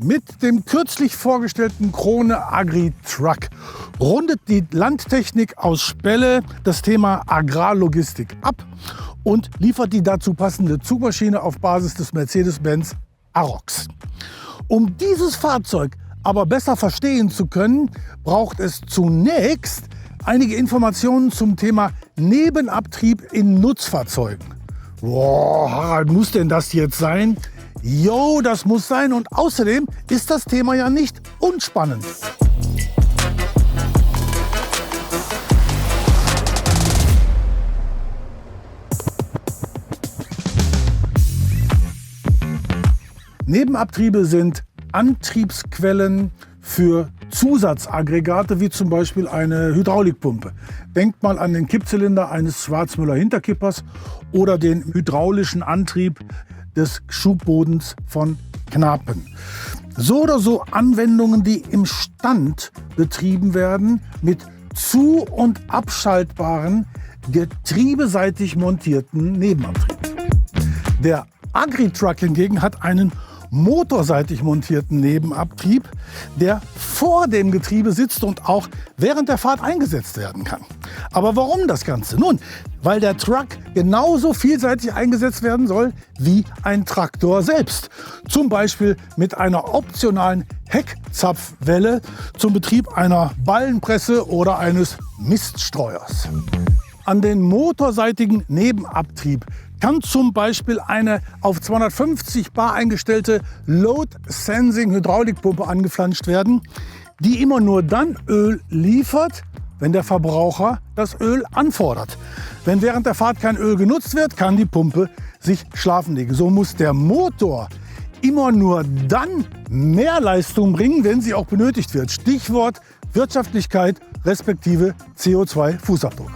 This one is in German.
Mit dem kürzlich vorgestellten Krone Agri Truck rundet die Landtechnik aus Spelle das Thema Agrarlogistik ab und liefert die dazu passende Zugmaschine auf Basis des Mercedes-Benz Arocs. Um dieses Fahrzeug aber besser verstehen zu können, braucht es zunächst einige Informationen zum Thema Nebenabtrieb in Nutzfahrzeugen. Boah, Harald, muss denn das jetzt sein? Jo, das muss sein, und außerdem ist das Thema ja nicht unspannend. Nebenabtriebe sind Antriebsquellen für Zusatzaggregate, wie zum Beispiel eine Hydraulikpumpe. Denkt mal an den Kippzylinder eines Schwarzmüller Hinterkippers oder den hydraulischen Antrieb des Schubbodens von Knapen. So oder so Anwendungen, die im Stand betrieben werden mit zu- und abschaltbaren, getriebeseitig montierten Nebenabtrieb. Der Agri-Truck hingegen hat einen motorseitig montierten Nebenabtrieb, der vor dem Getriebe sitzt und auch während der Fahrt eingesetzt werden kann. Aber warum das Ganze? Nun, weil der Truck genauso vielseitig eingesetzt werden soll wie ein Traktor selbst. Zum Beispiel mit einer optionalen Heckzapfwelle zum Betrieb einer Ballenpresse oder eines Miststreuers. An den motorseitigen Nebenabtrieb kann zum Beispiel eine auf 250 bar eingestellte Load Sensing Hydraulikpumpe angeflanscht werden, die immer nur dann Öl liefert, wenn der Verbraucher das Öl anfordert. Wenn während der Fahrt kein Öl genutzt wird, kann die Pumpe sich schlafen legen. So muss der Motor immer nur dann mehr Leistung bringen, wenn sie auch benötigt wird. Stichwort Wirtschaftlichkeit respektive CO2-Fußabdruck.